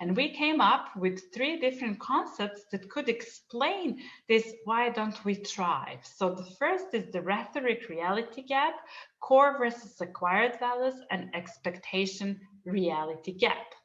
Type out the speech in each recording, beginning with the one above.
And we came up with 3 different concepts that could explain this, why don't we thrive? So the first is the rhetoric-reality gap, core versus acquired values, and expectation-reality gap.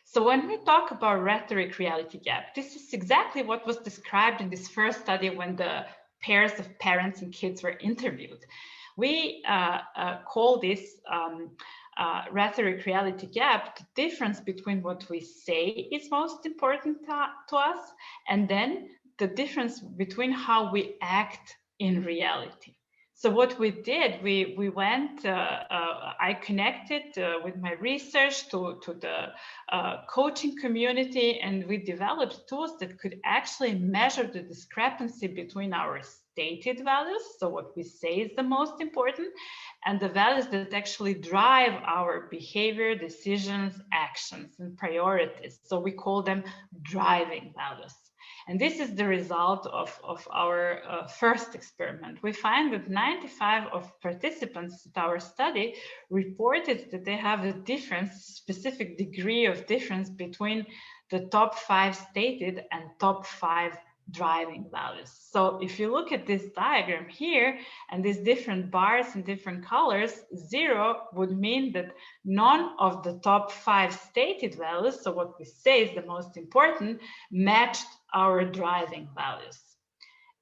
So when we talk about rhetoric-reality gap, this is exactly what was described in this first study when the pairs of parents and kids were interviewed. We call this rhetoric-reality gap, the difference between what we say is most important to us, and then the difference between how we act in reality. So what we did, we went, I connected with my research to the coaching community, and we developed tools that could actually measure the discrepancy between our stated values, so what we say is the most important, and the values that actually drive our behavior, decisions, actions, and priorities. So we call them driving values. And this is the result of our first experiment. We find that 95% of participants at our study reported that they have a difference, specific degree of difference between the top 5 stated and top 5 driving values. So if you look at this diagram here and these different bars in different colors, 0 would mean that none of the top 5 stated values, so what we say is the most important, matched our driving values.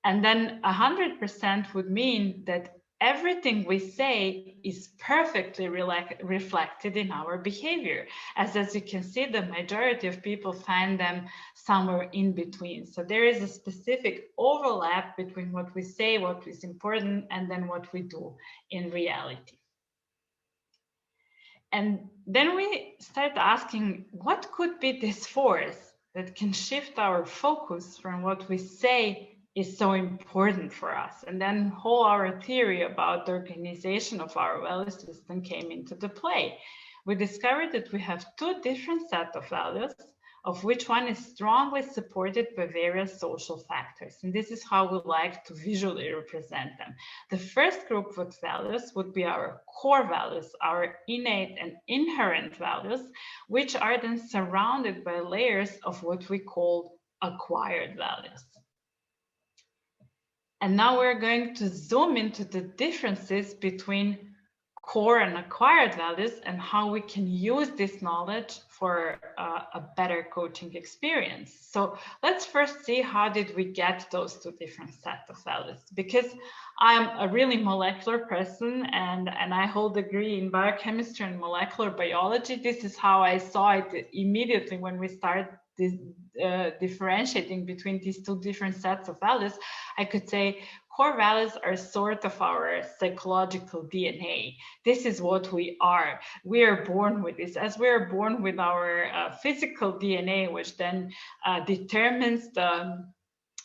And then 100% would mean that everything we say is perfectly reflected in our behavior. As you can see, the majority of people find them somewhere in between. So there is a specific overlap between what we say, what is important, and then what we do in reality. And then we start asking, what could be this force that can shift our focus from what we say is so important for us? And then whole our theory about the organization of our value system came into the play. We discovered that we have 2 different sets of values, of which one is strongly supported by various social factors. And this is how we like to visually represent them. The first group of values would be our core values, our innate and inherent values, which are then surrounded by layers of what we call acquired values. And now we're going to zoom into the differences between core and acquired values and how we can use this knowledge for a better coaching experience. So let's first see, how did we get those 2 different sets of values? Because I'm a really molecular person and I hold a degree in biochemistry and molecular biology. This is how I saw it immediately when we started this, differentiating between these 2 different sets of values. I could say core values are sort of our psychological DNA. This is what we are. We are born with this, as we are born with our physical DNA, which then determines the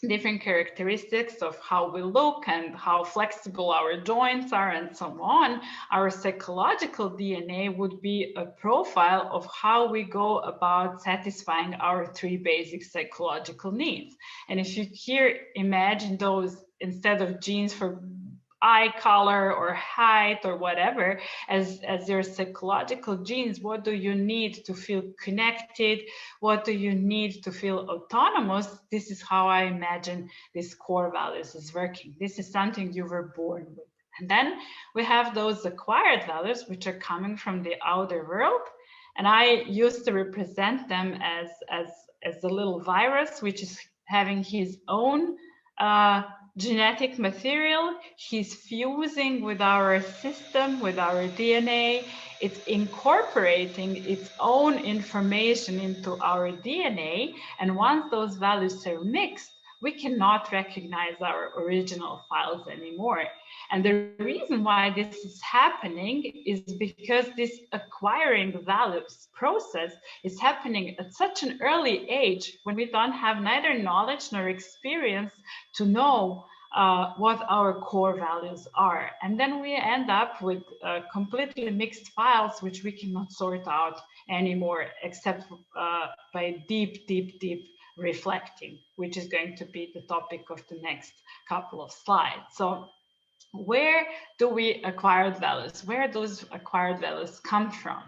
different characteristics of how we look and how flexible our joints are and so on. Our psychological DNA would be a profile of how we go about satisfying our 3 basic psychological needs. And if you here imagine those, instead of genes for eye color or height or whatever, as your psychological genes, what do you need to feel connected? What do you need to feel autonomous? This is how I imagine these core values is working. This is something you were born with. And then we have those acquired values, which are coming from the outer world. And I used to represent them as a little virus, which is having his own genetic material. He's fusing with our system, with our DNA. It's incorporating its own information into our DNA. And once those values are mixed, we cannot recognize our original files anymore. And the reason why this is happening is because this acquiring values process is happening at such an early age, when we don't have neither knowledge nor experience to know what our core values are. And then we end up with completely mixed files, which we cannot sort out anymore, except by deep reflecting, which is going to be the topic of the next couple of slides. So where do we acquire values? Where those acquired values come from?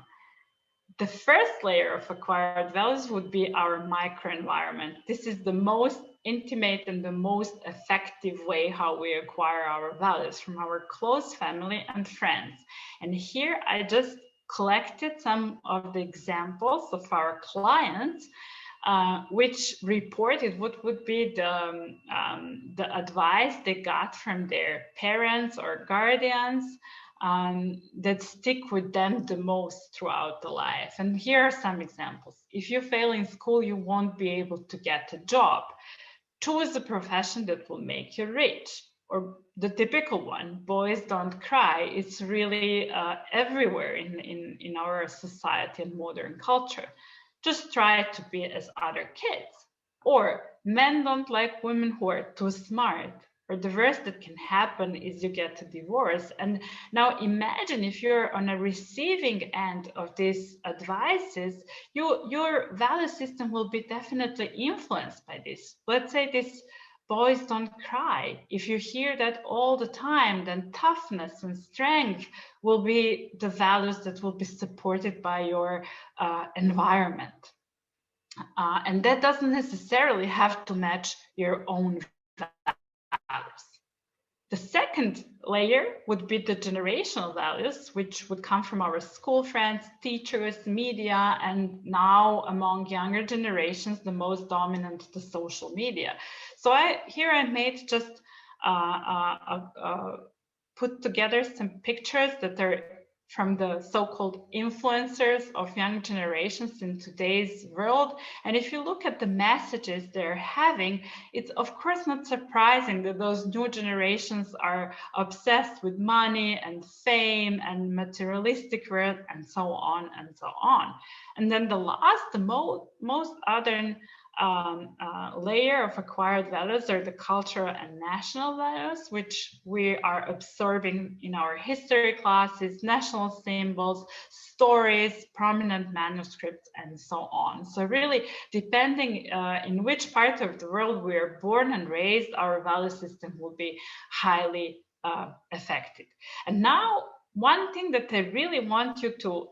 The first layer of acquired values would be our microenvironment. This is the most intimate and the most effective way how we acquire our values, from our close family and friends. And here I just collected some of the examples of our clients which reported what would be the advice they got from their parents or guardians that stick with them the most throughout the life. And here are some examples. If you fail in school, you won't be able to get a job. Choose a profession that will make you rich. Or the typical one, boys don't cry. It's really everywhere in our society and modern culture. Just try to be as other kids. Or men don't like women who are too smart. Or the worst that can happen is you get a divorce. And now imagine if you're on a receiving end of these advices, your value system will be definitely influenced by this. Let's say this boys don't cry. If you hear that all the time, then toughness and strength will be the values that will be supported by your environment. And that doesn't necessarily have to match your own values. The second layer would be the generational values, which would come from our school friends, teachers, media, and now among younger generations, the most dominant, the social media. So here I made just put together some pictures that are from the so-called influencers of young generations in today's world. And if you look at the messages they're having, it's of course not surprising that those new generations are obsessed with money and fame and materialistic world and so on and so on. And then the last, the most other layer of acquired values are the cultural and national values, which we are absorbing in our history classes, national symbols, stories, prominent manuscripts, and so on. So really, depending in which part of the world we are born and raised, our value system will be highly affected. And now, one thing that I really want you to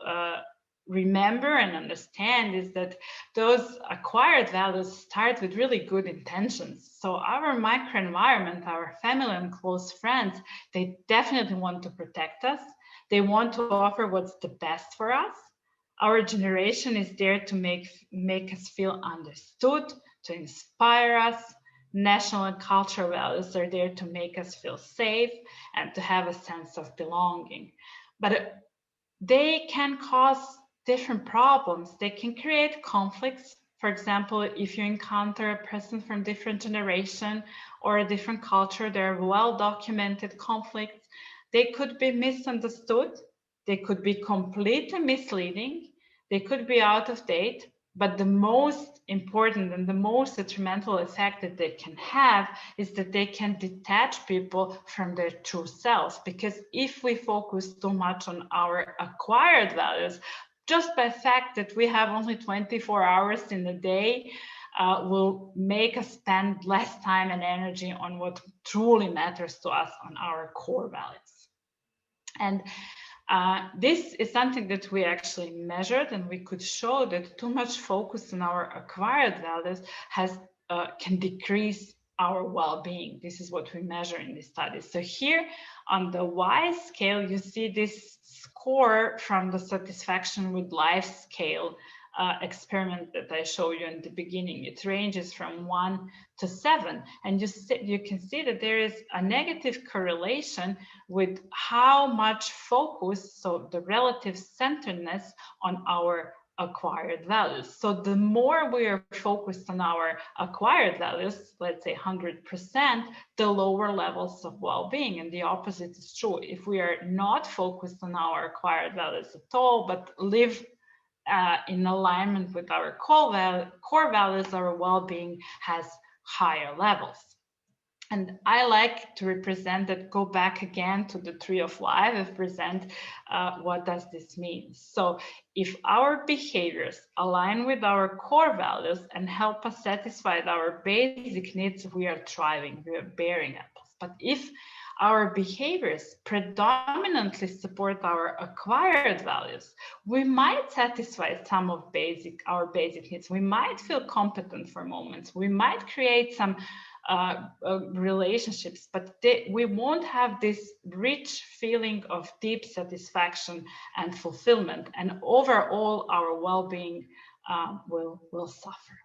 remember and understand is that those acquired values start with really good intentions. So our microenvironment, our family and close friends, they definitely want to protect us. They want to offer what's the best for us. Our generation is there to make us feel understood, to inspire us. National and cultural values are there to make us feel safe and to have a sense of belonging. But they can cause different problems. They can create conflicts. For example, if you encounter a person from different generation or a different culture, there are well-documented conflicts. They could be misunderstood. They could be completely misleading. They could be out of date. But the most important and the most detrimental effect that they can have is that they can detach people from their true selves. Because if we focus too much on our acquired values, just by the fact that we have only 24 hours in a day will make us spend less time and energy on what truly matters to us, on our core values. And this is something that we actually measured, and we could show that too much focus on our acquired values can decrease our well-being. This is what we measure in this study. So here on the Y scale, you see this score from the satisfaction with life scale experiment that I showed you in the beginning. It ranges from 1 to 7, and you can see that there is a negative correlation with how much focus, so the relative centeredness on our acquired values. So the more we are focused on our acquired values, let's say 100%, the lower levels of well-being. And the opposite is true. If we are not focused on our acquired values at all, but live in alignment with our core values, our well-being has higher levels. And I like to represent that, go back again to the tree of life and present what does this mean. So if our behaviors align with our core values and help us satisfy our basic needs, we are thriving, we are bearing apples. But if our behaviors predominantly support our acquired values, we might satisfy some of our basic needs. We might feel competent for moments. We might create some relationships, but we won't have this rich feeling of deep satisfaction and fulfillment, and overall our well-being will suffer.